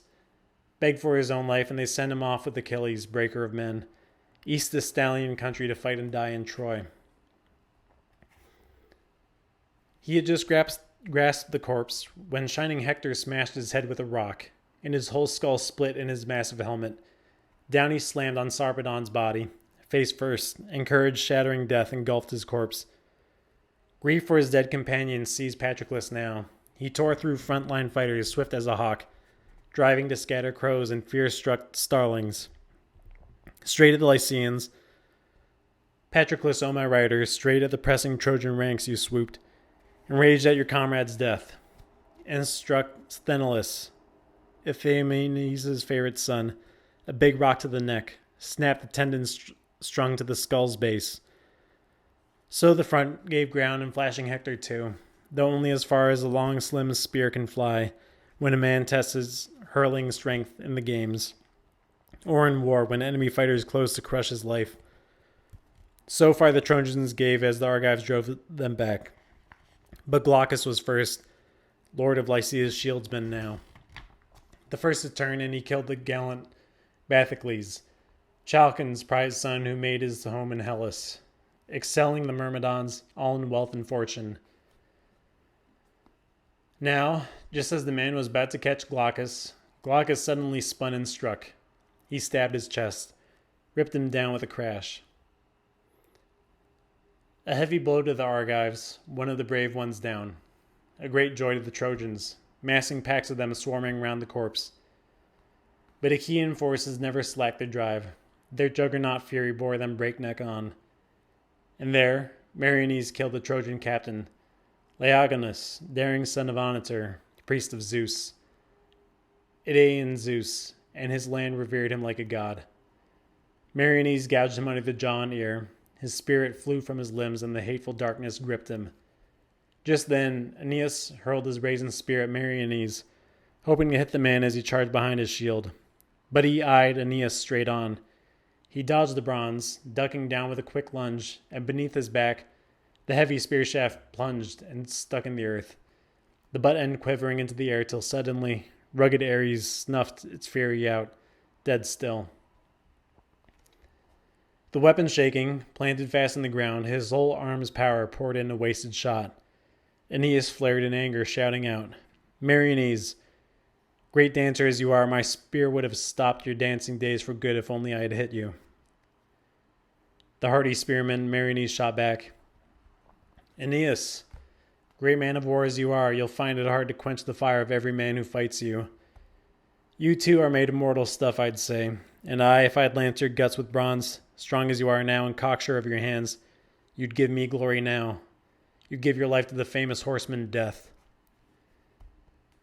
begged for his own life, and they sent him off with Achilles, breaker of men, east the stallion country to fight and die in Troy. He had just grasped the corpse when shining Hector smashed his head with a rock, and his whole skull split in his massive helmet. Down he slammed on Sarpedon's body, face first, and courage shattering death engulfed his corpse. Grief for his dead companion seized Patroclus now. He tore through frontline fighters swift as a hawk, driving to scatter crows and fear-struck starlings. Straight at the Lycians. Patroclus, O my rider, straight at the pressing Trojan ranks you swooped, and raged at your comrade's death, and struck Sthenelus, Iphaemenes' favorite son, a big rock to the neck, snapped the tendons strung to the skull's base. So the front gave ground, and flashing Hector too, though only as far as a long, slim spear can fly when a man tests his hurling strength in the games, or in war when enemy fighters close to crush his life. So far the Trojans gave as the Argives drove them back. But Glaucus was first, lord of Lycia's shieldsmen now. The first to turn, and he killed the gallant Bathocles, Chalcon's prized son who made his home in Hellas, excelling the Myrmidons all in wealth and fortune. Now, just as the man was about to catch Glaucus, Glaucus suddenly spun and struck. He stabbed his chest, ripped him down with a crash. A heavy blow to the Argives, one of the brave ones down. A great joy to the Trojans, massing packs of them swarming round the corpse. But Achaean forces never slacked their drive. Their juggernaut fury bore them breakneck on. And there, Meriones killed the Trojan captain, Laogonus, daring son of Onotor, priest of Zeus. Idaean Zeus, and his land revered him like a god. Meriones gouged him under the jaw and ear. His spirit flew from his limbs, and the hateful darkness gripped him. Just then, Aeneas hurled his brazen spear at Meriones, hoping to hit the man as he charged behind his shield. But he eyed Aeneas straight on. He dodged the bronze, ducking down with a quick lunge, and beneath his back, the heavy spear shaft plunged and stuck in the earth, the butt end quivering into the air till suddenly rugged Ares snuffed its fury out, dead still. The weapon shaking, planted fast in the ground, his whole arm's power poured in a wasted shot. Aeneas flared in anger, shouting out, "Meriones, great dancer as you are, my spear would have stopped your dancing days for good if only I had hit you." The hardy spearman Meriones shot back, "Aeneas, great man of war as you are, you'll find it hard to quench the fire of every man who fights you. You too are made of mortal stuff, I'd say, and if I had lanced your guts with bronze, strong as you are now and cocksure of your hands, you'd give me glory now. You'd give your life to the famous horseman Death."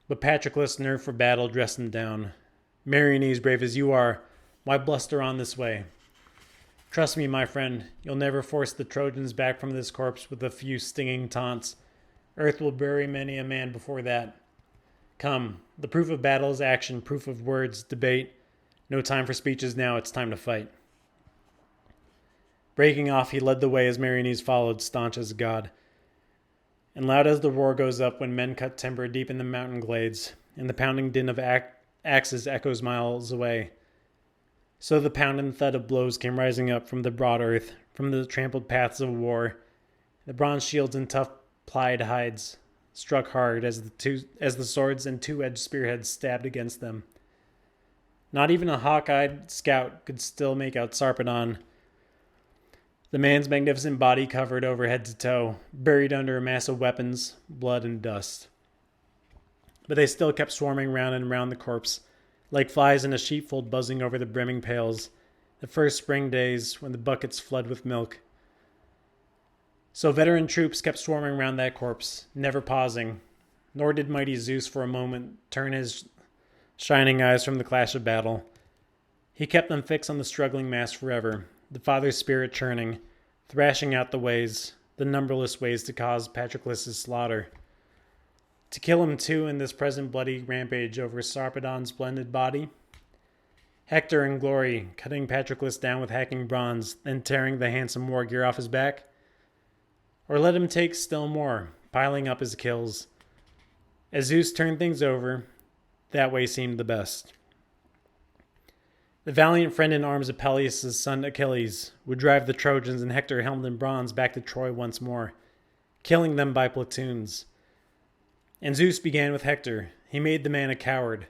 But Patroclus, nerved for battle, dressed him down. "Meriones, brave as you are, why bluster on this way? Trust me, my friend, you'll never force the Trojans back from this corpse with a few stinging taunts. Earth will bury many a man before that. Come, the proof of battle is action, proof of words, debate. No time for speeches now, it's time to fight." Breaking off, he led the way as Meriones followed, staunch as a god. And loud as the roar goes up when men cut timber deep in the mountain glades, and the pounding din of axes echoes miles away, so the pound and thud of blows came rising up from the broad earth, from the trampled paths of war. The bronze shields and tough plied hides struck hard as the swords and two-edged spearheads stabbed against them. Not even a hawk-eyed scout could still make out Sarpedon, the man's magnificent body covered over head to toe, buried under a mass of weapons, blood, and dust. But they still kept swarming round and round the corpse, like flies in a sheepfold buzzing over the brimming pails, the first spring days when the buckets flood with milk. So veteran troops kept swarming round that corpse, never pausing, nor did mighty Zeus for a moment turn his shining eyes from the clash of battle. He kept them fixed on the struggling mass forever, the father's spirit churning, thrashing out the numberless ways to cause Patroclus' slaughter. To kill him too in this present bloody rampage over Sarpedon's splendid body? Hector in glory, cutting Patroclus down with hacking bronze, then tearing the handsome war gear off his back? Or let him take still more, piling up his kills. As Zeus turned things over, that way seemed the best. The valiant friend in arms of Peleus' son Achilles would drive the Trojans and Hector helmed in bronze back to Troy once more, killing them by platoons. And Zeus began with Hector. He made the man a coward.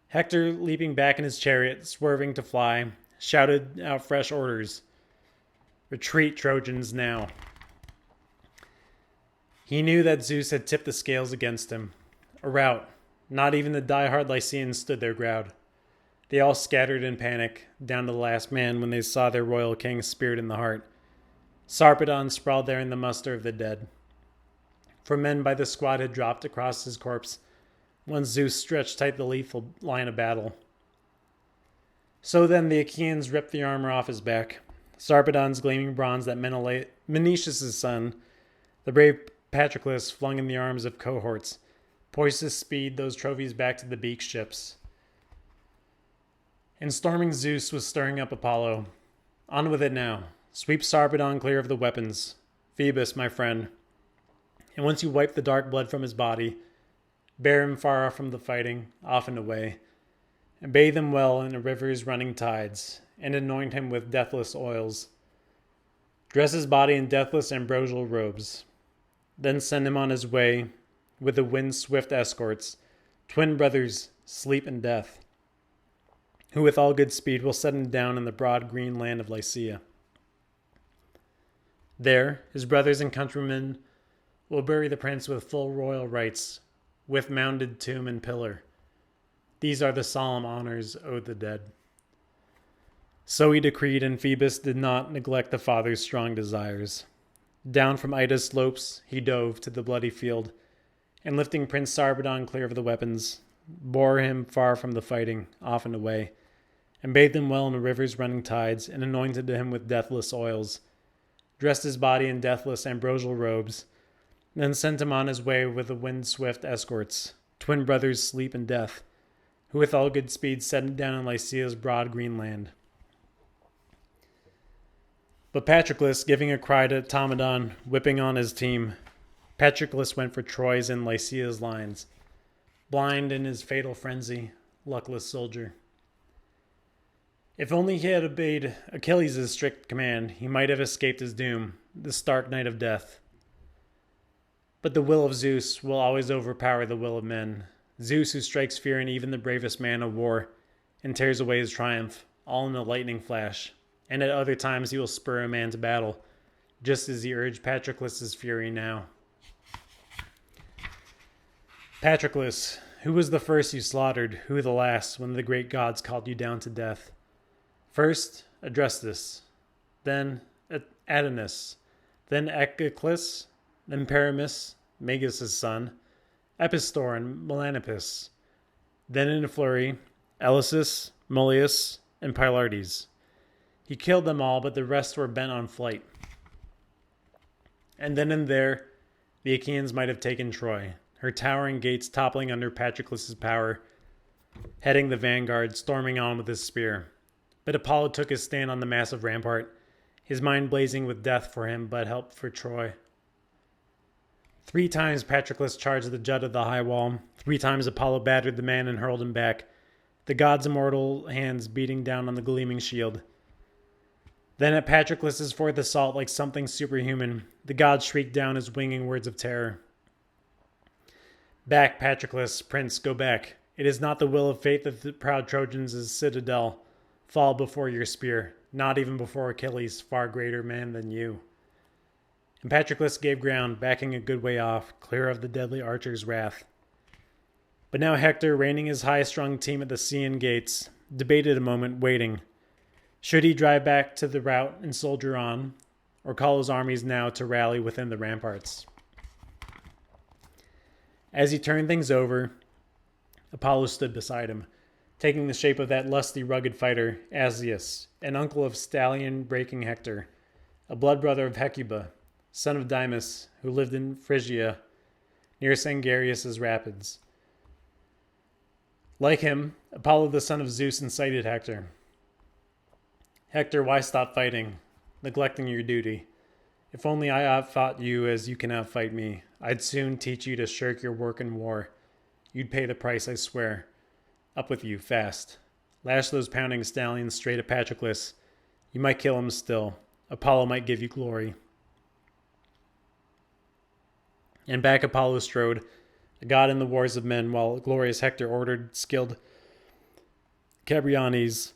Hector, leaping back in his chariot, swerving to fly, shouted out fresh orders. "Retreat, Trojans, now." He knew that Zeus had tipped the scales against him. A rout. Not even the die-hard Lycians stood their ground. They all scattered in panic, down to the last man when they saw their royal king speared in the heart. Sarpedon sprawled there in the muster of the dead. For men by the squad had dropped across his corpse, once Zeus stretched tight the lethal line of battle. So then the Achaeans ripped the armor off his back. Sarpedon's gleaming bronze that Menelaus' son, the brave Patroclus, flung in the arms of cohorts, poised to speed those trophies back to the beak ships. And storming Zeus was stirring up Apollo. On with it now. Sweep Sarpedon clear of the weapons. Phoebus, my friend. And once you wipe the dark blood from his body, bear him far from the fighting, off and away, and bathe him well in a river's running tides, and anoint him with deathless oils. Dress his body in deathless ambrosial robes. Then send him on his way with the wind's swift escorts, twin brothers, Sleep and Death, who with all good speed will set him down in the broad green land of Lycia. There, his brothers and countrymen will bury the prince with full royal rites, with mounded tomb and pillar. These are the solemn honors owed the dead. So he decreed, and Phoebus did not neglect the father's strong desires. Down from Ida's slopes he dove to the bloody field, and lifting Prince Sarpedon clear of the weapons, bore him far from the fighting, off and away, and bathed him well in the river's running tides, and anointed him with deathless oils, dressed his body in deathless ambrosial robes, then sent him on his way with the wind-swift escorts, twin brothers Sleep and Death, who with all good speed set him down in Lycia's broad green land. But Patroclus, giving a cry to Myrmidon, whipping on his team, Patroclus went for Troy's and Lycia's lines, blind in his fatal frenzy, luckless soldier. If only he had obeyed Achilles' strict command, he might have escaped his doom, the stark night of death. But the will of Zeus will always overpower the will of men. Zeus, who strikes fear in even the bravest man of war, and tears away his triumph, all in a lightning flash. And at other times he will spur a man to battle, just as he urged Patroclus' fury now. Patroclus, who was the first you slaughtered, who the last, when the great gods called you down to death? First, Adrestus, then Adonis, then Echeclus, then Paramus, Magus' son, Epistor and Melanippus, then in a flurry, Elysus, Mulius, and Pylartes. He killed them all, but the rest were bent on flight. And then and there, the Achaeans might have taken Troy, her towering gates toppling under Patroclus' power, heading the vanguard, storming on with his spear. But Apollo took his stand on the massive rampart, his mind blazing with death for him, but help for Troy. 3 times Patroclus charged the jut of the high wall. 3 times Apollo battered the man and hurled him back, the god's immortal hands beating down on the gleaming shield. Then at Patroclus' fourth assault, like something superhuman, the god shrieked down his winging words of terror. Back, Patroclus, prince, go back. It is not the will of fate that the proud Trojans' citadel fall before your spear, not even before Achilles, far greater man than you. And Patroclus gave ground, backing a good way off, clear of the deadly archer's wrath. But now Hector, reining his high-strung team at the Scaean gates, debated a moment, waiting. Should he drive back to the rout and soldier on, or call his armies now to rally within the ramparts? As he turned things over, Apollo stood beside him, taking the shape of that lusty, rugged fighter, Asius, an uncle of stallion-breaking Hector, a blood brother of Hecuba, son of Dymas, who lived in Phrygia, near Sangarius' rapids. Like him, Apollo the son of Zeus incited Hector. Hector, why stop fighting, neglecting your duty? If only I outfought you as you can outfight me, I'd soon teach you to shirk your work in war. You'd pay the price, I swear. Up with you, fast. Lash those pounding stallions straight at Patroclus. You might kill him still. Apollo might give you glory. And back Apollo strode, a god in the wars of men, while glorious Hector ordered skilled Cabriones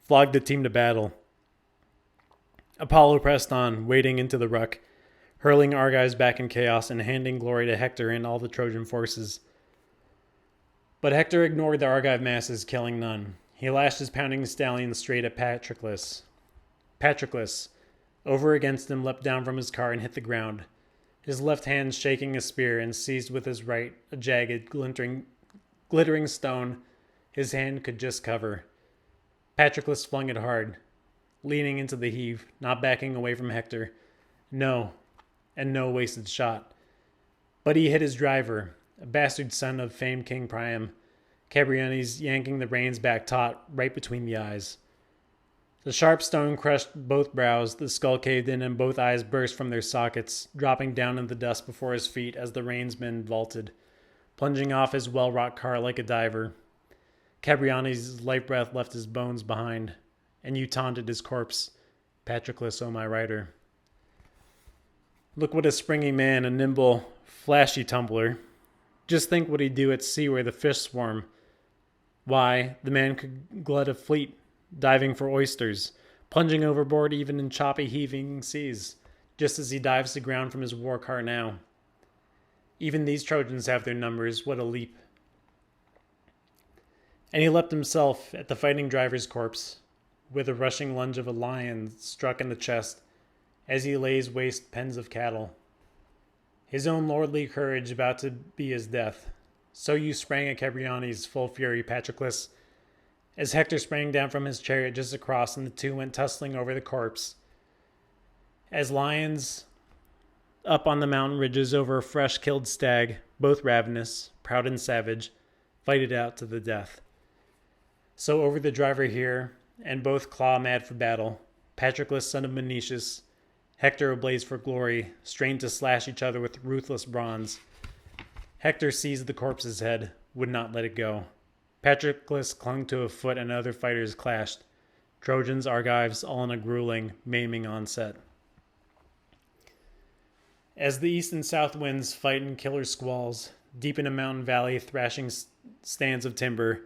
flogged the team to battle. Apollo pressed on, wading into the ruck, hurling Argives back in chaos and handing glory to Hector and all the Trojan forces. But Hector ignored the Argive masses, killing none. He lashed his pounding stallion straight at Patroclus. Patroclus, over against him, leapt down from his car and hit the ground, his left hand shaking a spear and seized with his right a jagged, glittering stone his hand could just cover. Patroclus flung it hard, leaning into the heave, not backing away from Hector. No, and no wasted shot. But he hit his driver, a bastard son of famed King Priam, Cabriones yanking the reins back taut, right between the eyes. The sharp stone crushed both brows, the skull caved in, and both eyes burst from their sockets, dropping down in the dust before his feet as the reinsman vaulted, plunging off his well-wrought car like a diver. Cabriones' life breath left his bones behind, and you taunted his corpse, Patroclus, O my rider. Look what a springy man, a nimble, flashy tumbler. Just think what he'd do at sea where the fish swarm. Why, the man could glut a fleet, diving for oysters, plunging overboard even in choppy, heaving seas, just as he dives to ground from his war car now. Even these Trojans have their numbers, what a leap. And he leapt himself at the fighting driver's corpse, with a rushing lunge of a lion struck in the chest, as he lays waste pens of cattle. His own lordly courage about to be his death. So you sprang at Cabriones' full fury, Patroclus, as Hector sprang down from his chariot just across, and the two went tussling over the corpse. As lions up on the mountain ridges over a fresh killed stag, both ravenous, proud and savage, fight it out to the death. So over the driver here, and both claw mad for battle, Patroclus, son of Menoetius, Hector ablaze for glory, strained to slash each other with ruthless bronze. Hector seized the corpse's head, would not let it go. Patroclus clung to a foot and other fighters clashed. Trojans, Argives, all in a grueling, maiming onset. As the east and south winds fight in killer squalls, deep in a mountain valley thrashing stands of timber,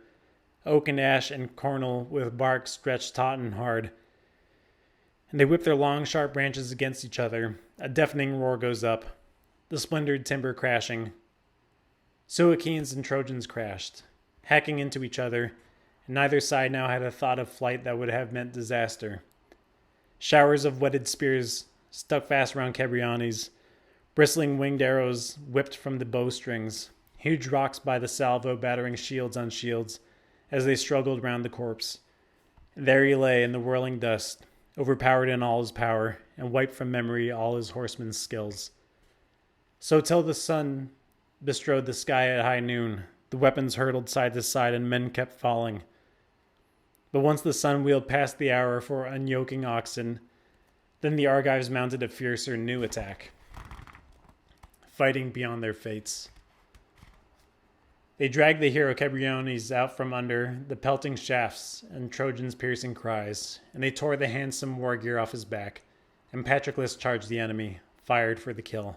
oak and ash and cornel with bark stretched taut and hard, and they whip their long, sharp branches against each other. A deafening roar goes up, the splintered timber crashing. So Achaeans and Trojans crashed, hacking into each other, and neither side now had a thought of flight that would have meant disaster. Showers of whetted spears stuck fast around Cabriones, bristling winged arrows whipped from the bowstrings, huge rocks by the salvo battering shields on shields as they struggled round the corpse. There he lay in the whirling dust, overpowered in all his power, and wiped from memory all his horseman's skills. So till the sun bestrode the sky at high noon, the weapons hurtled side to side and men kept falling. But once the sun wheeled past the hour for unyoking oxen, then the Argives mounted a fiercer new attack, fighting beyond their fates. They dragged the hero Cabriones out from under the pelting shafts and Trojans' piercing cries, and they tore the handsome war gear off his back, and Patroclus charged the enemy, fired for the kill.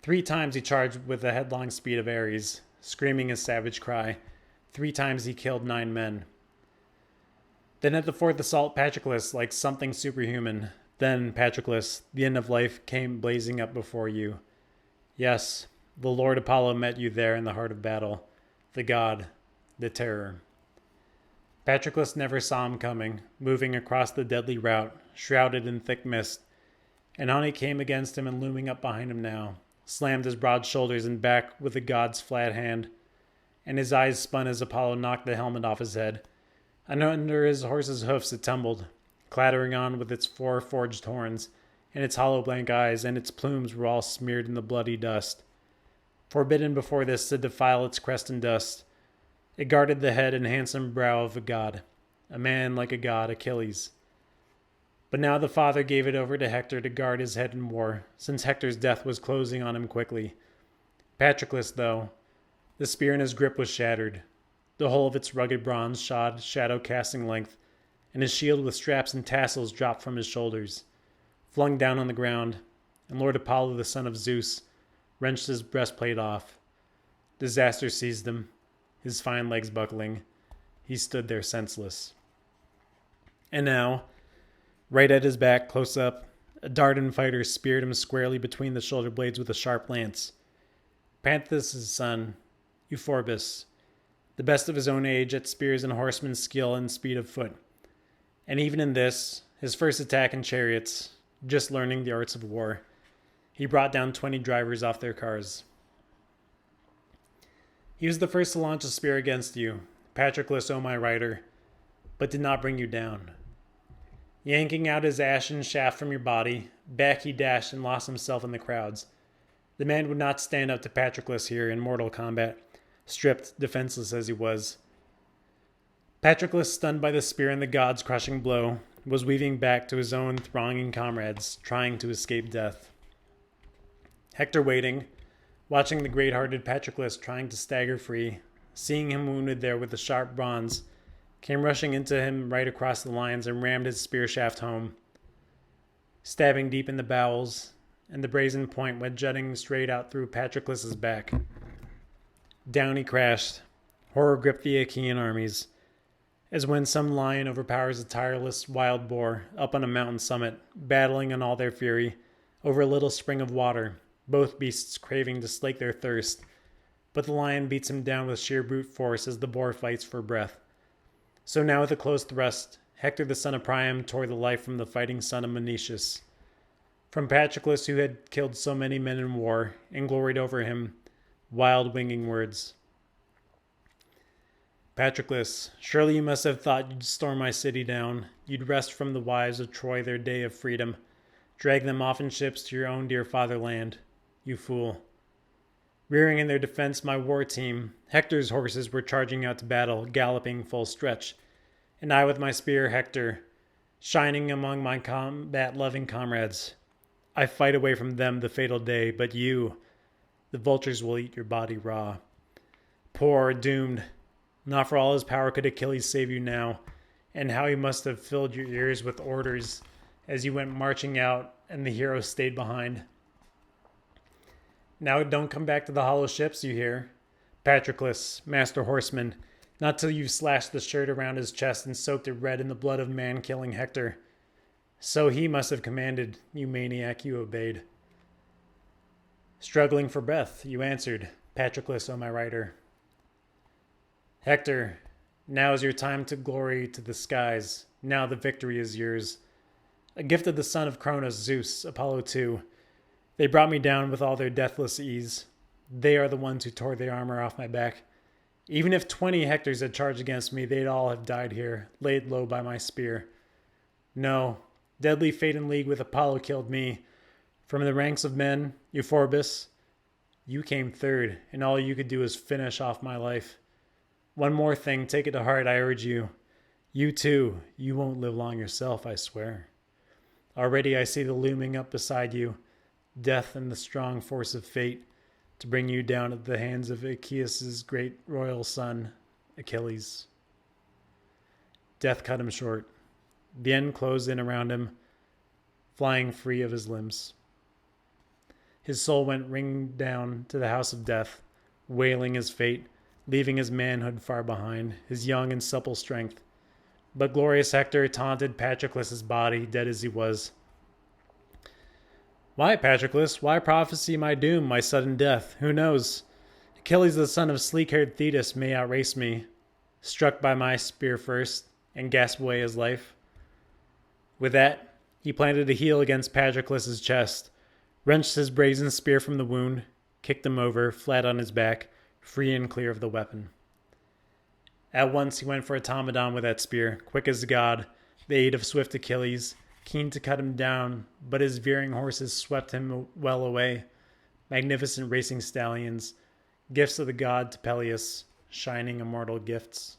3 times he charged with the headlong speed of Ares, screaming his savage cry. 3 times he killed 9 men. Then at the 4th assault, Patroclus, like something superhuman, then, Patroclus, the end of life came blazing up before you. Yes, the Lord Apollo met you there in the heart of battle, the god, the terror. Patroclus never saw him coming, moving across the deadly route, shrouded in thick mist, and on he came against him and looming up behind him now, slammed his broad shoulders and back with the god's flat hand, and his eyes spun as Apollo knocked the helmet off his head, and under his horse's hoofs it tumbled, clattering on with its 4 forged horns, and its hollow blank eyes and its plumes were all smeared in the bloody dust. Forbidden before this to defile its crest and dust, it guarded the head and handsome brow of a god, a man like a god, Achilles. But now the father gave it over to Hector to guard his head in war, since Hector's death was closing on him quickly. Patroclus, though, the spear in his grip was shattered, the whole of its rugged bronze shod shadow-casting length, and his shield with straps and tassels dropped from his shoulders, flung down on the ground, and Lord Apollo, the son of Zeus, wrenched his breastplate off. Disaster seized him, his fine legs buckling. He stood there senseless. And now, right at his back, close up, a Dardan fighter speared him squarely between the shoulder blades with a sharp lance. Panthus' son, Euphorbus, the best of his own age at spears and horseman's skill and speed of foot. And even in this, his first attack in chariots, just learning the arts of war, he brought down 20 drivers off their cars. He was the first to launch a spear against you, Patroclus, O my rider, but did not bring you down. Yanking out his ashen shaft from your body, back he dashed and lost himself in the crowds. The man would not stand up to Patroclus here in mortal combat, stripped, defenseless as he was. Patroclus, stunned by the spear and the god's crushing blow, was weaving back to his own thronging comrades, trying to escape death. Hector waiting, watching the great-hearted Patroclus trying to stagger free, seeing him wounded there with the sharp bronze, came rushing into him right across the lines and rammed his spear shaft home, stabbing deep in the bowels, and the brazen point went jutting straight out through Patroclus's back. Down he crashed. Horror gripped the Achaean armies, as when some lion overpowers a tireless wild boar up on a mountain summit, battling in all their fury over a little spring of water, both beasts craving to slake their thirst, but the lion beats him down with sheer brute force as the boar fights for breath. So now with a close thrust, Hector the son of Priam tore the life from the fighting son of Menoetius. From Patroclus, who had killed so many men in war and gloried over him, wild winging words. Patroclus, surely you must have thought you'd storm my city down, you'd wrest from the wives of Troy their day of freedom, drag them off in ships to your own dear fatherland. You fool. Rearing in their defense my war team, Hector's horses were charging out to battle, galloping full stretch, and I with my spear, Hector, shining among my combat-loving comrades. I fight away from them the fatal day, but you, the vultures will eat your body raw. Poor, doomed. Not for all his power could Achilles save you now, and how he must have filled your ears with orders as you went marching out, and the hero stayed behind. Now don't come back to the hollow ships, you hear? Patroclus, master horseman, not till you've slashed the shirt around his chest and soaked it red in the blood of man-killing Hector. So he must have commanded, you maniac, you obeyed. Struggling for breath, you answered, Patroclus, O my rider. Hector, now is your time to glory to the skies. Now the victory is yours. A gift of the son of Cronus, Zeus, Apollo too. They brought me down with all their deathless ease. They are the ones who tore the armor off my back. Even if 20 Hectors had charged against me, they'd all have died here, laid low by my spear. No, deadly fate in league with Apollo killed me. From the ranks of men, Euphorbus, you came third, and all you could do is finish off my life. One more thing, take it to heart, I urge you. You too, you won't live long yourself, I swear. Already I see the looming up beside you, death and the strong force of fate, to bring you down at the hands of Aeacus' great royal son, Achilles. Death cut him short. The end closed in around him, flying free of his limbs. His soul went ringing down to the house of death, wailing his fate, leaving his manhood far behind, his young and supple strength. But glorious Hector taunted Patroclus' body, dead as he was. Why, Patroclus, why prophesy my doom, my sudden death? Who knows? Achilles the son of sleek-haired Thetis may outrace me, struck by my spear first, and gasp away his life. With that, he planted a heel against Patroclus' chest, wrenched his brazen spear from the wound, kicked him over, flat on his back, free and clear of the weapon. At once he went for Myrmidon with that spear, quick as a god, the aid of swift Achilles, keen to cut him down, but his veering horses swept him well away, magnificent racing stallions, gifts of the god to Peleus, shining immortal gifts.